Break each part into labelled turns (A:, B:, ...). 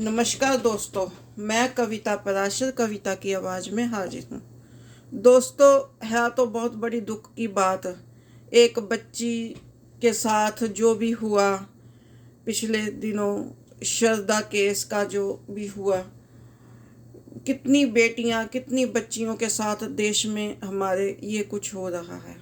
A: नमस्कार दोस्तों, मैं कविता पराशर कविता की आवाज़ में हाजिर हूँ। दोस्तों, है तो बहुत बड़ी दुख की बात एक बच्ची के साथ जो भी हुआ पिछले दिनों, शारदा केस का जो भी हुआ। कितनी बेटियां, कितनी बच्चियों के साथ देश में हमारे ये कुछ हो रहा है।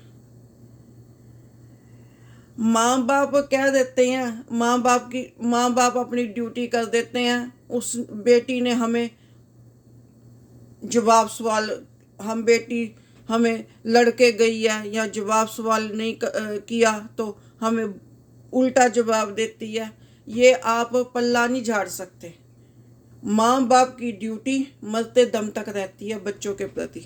A: माँ बाप कह देते हैं, माँ बाप अपनी ड्यूटी कर देते हैं। उस बेटी ने हमें जवाब सवाल, हम बेटी हमें लड़के गई है या जवाब सवाल नहीं किया तो हमें उल्टा जवाब देती है। ये आप पल्ला नहीं झाड़ सकते। माँ बाप की ड्यूटी मरते दम तक रहती है बच्चों के प्रति।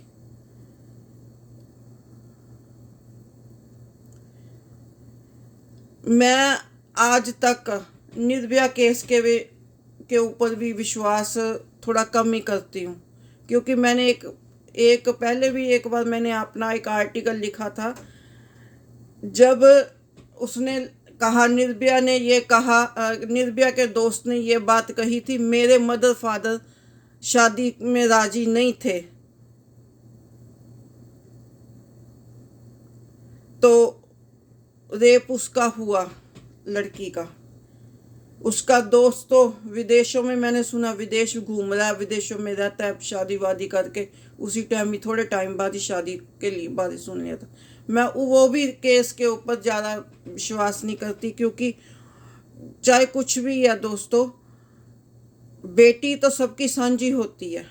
A: मैं आज तक निर्भया केस के ऊपर भी विश्वास थोड़ा कम ही करती हूँ, क्योंकि मैंने एक पहले भी एक बार मैंने अपना एक आर्टिकल लिखा था। जब उसने कहा, निर्भया ने ये कहा, निर्भया के दोस्त ने ये बात कही थी, मेरे मदर फादर शादी में राजी नहीं थे, तो रेप उसका हुआ, लड़की का। उसका दोस्त तो विदेशों में, मैंने सुना विदेश घूम रहा है, विदेशों में रहता है, शादी वादी करके उसी टाइम ही, थोड़े टाइम बाद ही शादी के लिए बात सुन लिया था। मैं वो भी केस के ऊपर ज़्यादा विश्वास नहीं करती, क्योंकि चाहे कुछ भी है दोस्तों, बेटी तो सबकी साझी होती है।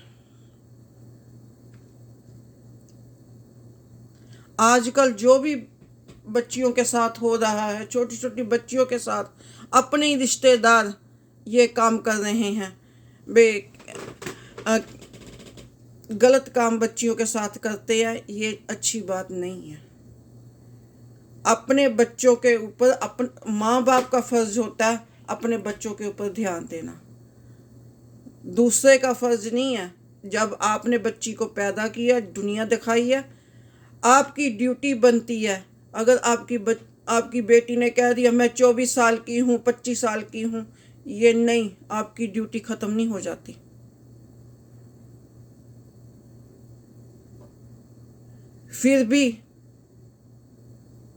A: आजकल जो भी बच्चियों के साथ हो रहा है, छोटी छोटी बच्चियों के साथ अपने ही रिश्तेदार ये काम कर रहे हैं। वे गलत काम बच्चियों के साथ करते हैं, ये अच्छी बात नहीं है। अपने बच्चों के ऊपर माँ बाप का फर्ज होता है अपने बच्चों के ऊपर ध्यान देना, दूसरे का फर्ज नहीं है। जब आपने बच्ची को पैदा किया, दुनिया दिखाई है, आपकी ड्यूटी बनती है। अगर आपकी बेटी ने कह दिया मैं 24 साल की हूँ, 25 साल की हूँ, ये नहीं, आपकी ड्यूटी खत्म नहीं हो जाती। फिर भी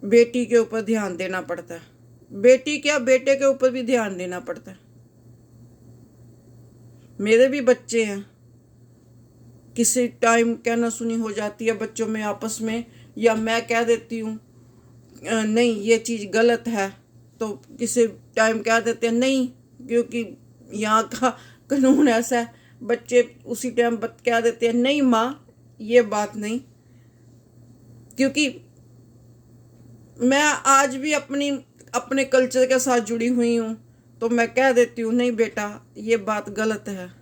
A: बेटी के ऊपर ध्यान देना पड़ता है। बेटी क्या, बेटे के ऊपर भी ध्यान देना पड़ता है। मेरे भी बच्चे हैं, किसी टाइम कहना सुनी हो जाती है बच्चों में आपस में, या मैं कह देती हूँ नहीं ये चीज़ गलत है, तो किसी टाइम कह देते हैं नहीं, क्योंकि यहाँ का कानून ऐसा है। बच्चे उसी टाइम कह देते हैं नहीं माँ ये बात नहीं, क्योंकि मैं आज भी अपने कल्चर के साथ जुड़ी हुई हूँ, तो मैं कह देती हूँ नहीं बेटा ये बात गलत है।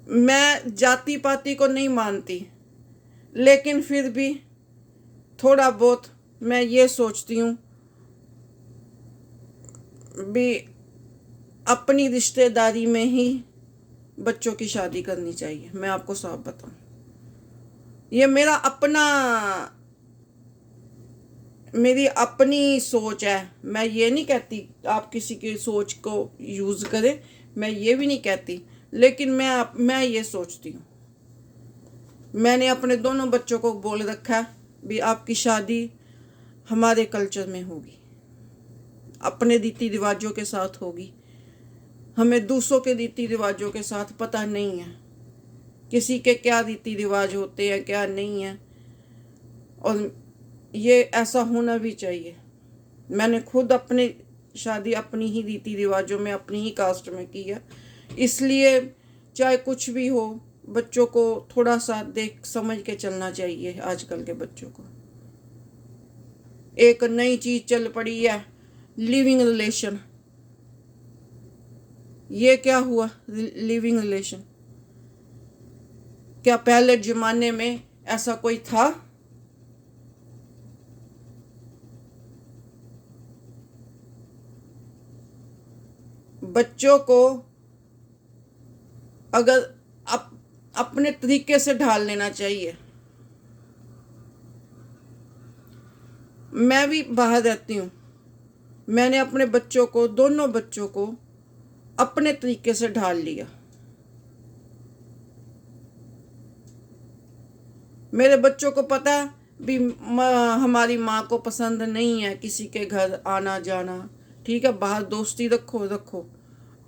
A: मैं जाति पाति को नहीं मानती, लेकिन फिर भी थोड़ा बहुत मैं ये सोचती हूँ भी अपनी रिश्तेदारी में ही बच्चों की शादी करनी चाहिए। मैं आपको साफ बताऊं, ये मेरी अपनी सोच है। मैं ये नहीं कहती आप किसी की सोच को यूज़ करें, मैं ये भी नहीं कहती, लेकिन मैं ये सोचती हूँ। मैंने अपने दोनों बच्चों को बोल रखा है भी आपकी शादी हमारे कल्चर में होगी, अपने रीति रिवाजों के साथ होगी। हमें दूसरों के रीति रिवाजों के साथ पता नहीं है, किसी के क्या रीति रिवाज होते हैं क्या नहीं है, और ये ऐसा होना भी चाहिए। मैंने खुद अपनी शादी अपनी ही रीति रिवाजों में, अपनी ही कास्ट में की है, इसलिए चाहे कुछ भी हो बच्चों को थोड़ा सा देख समझ के चलना चाहिए। आजकल के बच्चों को एक नई चीज चल पड़ी है, लिविंग रिलेशन। ये क्या हुआ लिविंग रिलेशन? क्या पहले जमाने में ऐसा कोई था? बच्चों को अगर अपने तरीके से ढाल लेना चाहिए। मैं भी बाहर रहती हूँ, मैंने अपने बच्चों को, दोनों बच्चों को अपने तरीके से ढाल लिया। मेरे बच्चों को पता है भी हमारी माँ को पसंद नहीं है किसी के घर आना जाना। ठीक है, बाहर दोस्ती रखो रखो,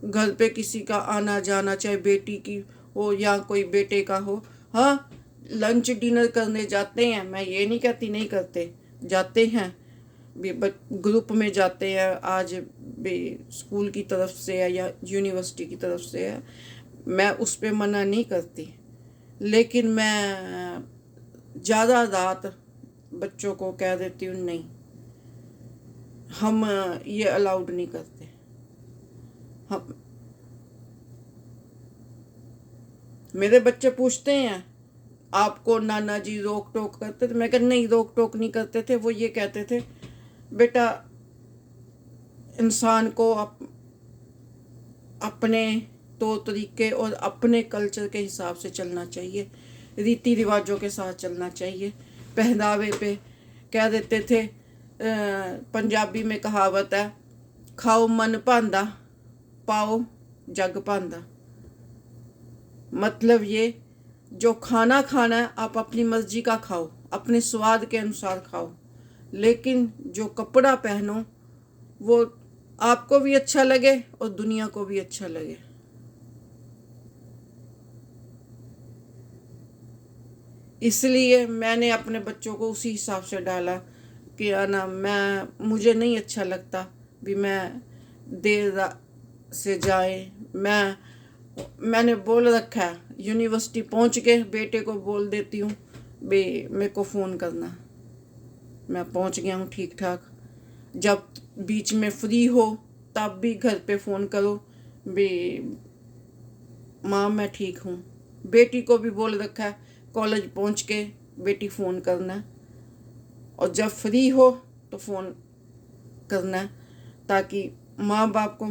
A: घर पे किसी का आना जाना, चाहे बेटी की हो या कोई बेटे का हो। हाँ, लंच डिनर करने जाते हैं, मैं ये नहीं कहती नहीं करते, जाते हैं भी, ग्रुप में जाते हैं। आज भी स्कूल की तरफ से है या यूनिवर्सिटी की तरफ से है, मैं उस पर मना नहीं करती। लेकिन मैं ज़्यादा रात बच्चों को कह देती हूँ नहीं, हम ये अलाउड नहीं करते। हम, मेरे बच्चे पूछते हैं आपको नाना जी रोक टोक करते थे? मैं कहती नहीं, रोक टोक नहीं करते थे। वो ये कहते थे बेटा इंसान को अपने तौर तरीके और अपने कल्चर के हिसाब से चलना चाहिए, रीति रिवाजों के साथ चलना चाहिए। पहनावे पे कह देते थे, पंजाबी में कहावत है, खाओ मन भांदा पाओ जग भांदा। मतलब ये, जो खाना खाना है आप अपनी मर्जी का खाओ, अपने स्वाद के अनुसार खाओ, लेकिन जो कपड़ा पहनो वो आपको भी अच्छा लगे और दुनिया को भी अच्छा लगे। इसलिए मैंने अपने बच्चों को उसी हिसाब से डाला कि ना, मुझे नहीं अच्छा लगता भी मैं देर से जाए। मैंने बोल रखा है, यूनिवर्सिटी पहुंच के बेटे को बोल देती हूँ बे मेरे को फ़ोन करना, मैं पहुंच गया हूँ ठीक ठाक। जब बीच में फ्री हो तब भी घर पे फ़ोन करो बे माँ मैं ठीक हूँ। बेटी को भी बोल रखा है कॉलेज पहुंच के बेटी फ़ोन करना, और जब फ्री हो तो फ़ोन करना, ताकि माँ बाप को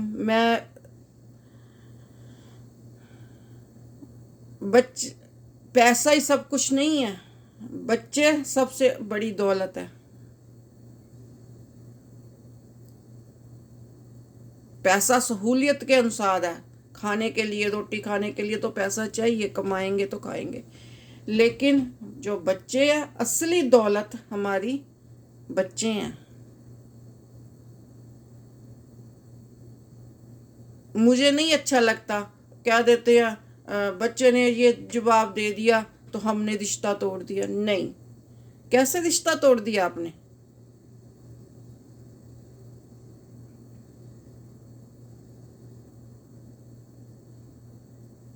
A: पैसा ही सब कुछ नहीं है, बच्चे सबसे बड़ी दौलत है। पैसा सहूलियत के अनुसार है, खाने के लिए, रोटी खाने के लिए तो पैसा चाहिए, कमाएंगे तो खाएंगे। लेकिन जो बच्चे हैं, असली दौलत हमारी बच्चे हैं। मुझे नहीं अच्छा लगता क्या देते हैं, बच्चे ने ये जवाब दे दिया तो हमने रिश्ता तोड़ दिया। नहीं, कैसे रिश्ता तोड़ दिया आपने?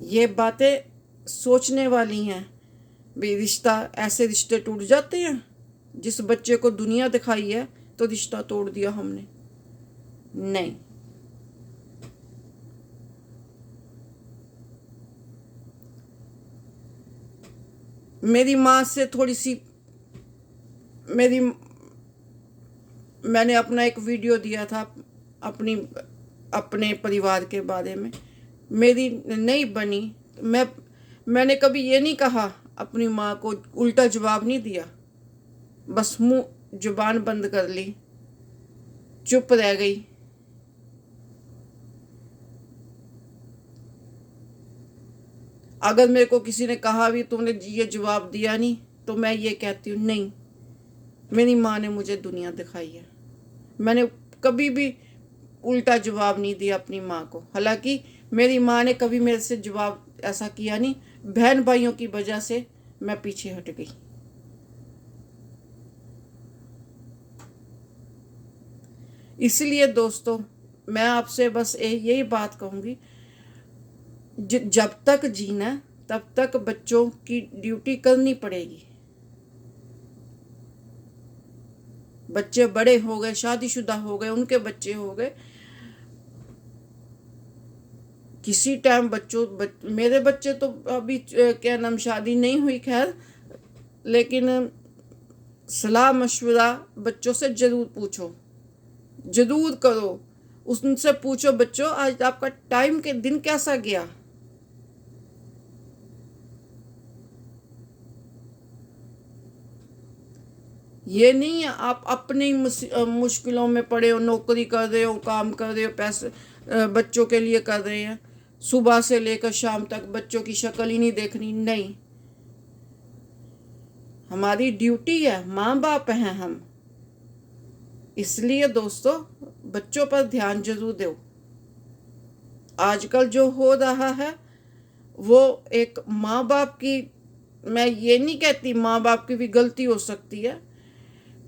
A: ये बातें सोचने वाली हैं भी। रिश्ता, ऐसे रिश्ते टूट जाते हैं। जिस बच्चे को दुनिया दिखाई है तो रिश्ता तोड़ दिया हमने, नहीं। मेरी माँ से थोड़ी सी मेरी मैंने अपना एक वीडियो दिया था अपने परिवार के बारे में, मेरी नहीं बनी। मैंने कभी ये नहीं कहा, अपनी माँ को उल्टा जवाब नहीं दिया, बस मुंह जुबान बंद कर ली, चुप रह गई। अगर मेरे को किसी ने कहा भी तुमने ये जवाब दिया नहीं, तो मैं ये कहती हूँ नहीं, मेरी माँ ने मुझे दुनिया दिखाई है। मैंने कभी भी उल्टा जवाब नहीं दिया अपनी माँ को। हालांकि मेरी माँ ने कभी मेरे से जवाब ऐसा किया नहीं, बहन भाइयों की वजह से मैं पीछे हट गई। इसलिए दोस्तों, मैं आपसे बस यही बात कहूँगी, जब तक जीना तब तक बच्चों की ड्यूटी करनी पड़ेगी। बच्चे बड़े हो गए, शादीशुदा हो गए, उनके बच्चे हो गए, किसी टाइम मेरे बच्चे तो अभी क्या नाम, शादी नहीं हुई खैर, लेकिन सलाह मशवरा बच्चों से जरूर पूछो, जरूर करो। उनसे पूछो, बच्चों आज आपका टाइम के दिन कैसा गया? ये नहीं है आप अपनी मुश्किलों में पड़े हो, नौकरी कर रहे हो, काम कर रहे हो, पैसे बच्चों के लिए कर रहे हैं, सुबह से लेकर शाम तक बच्चों की शक्ल ही नहीं देखनी। नहीं, हमारी ड्यूटी है, माँ बाप हैं हम। इसलिए दोस्तों बच्चों पर ध्यान जरूर दो। आजकल जो हो रहा है वो एक माँ बाप की, मैं ये नहीं कहती माँ बाप की भी गलती हो सकती है,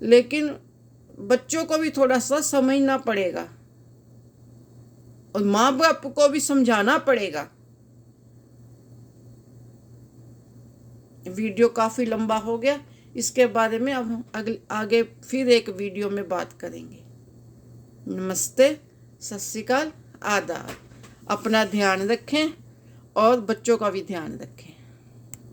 A: लेकिन बच्चों को भी थोड़ा सा समझना पड़ेगा और माँ बाप को भी समझाना पड़ेगा। वीडियो काफ़ी लंबा हो गया, इसके बारे में अब हम आगे फिर एक वीडियो में बात करेंगे। नमस्ते, सत श्री अकाल, आदाब। अपना ध्यान रखें और बच्चों का भी ध्यान रखें।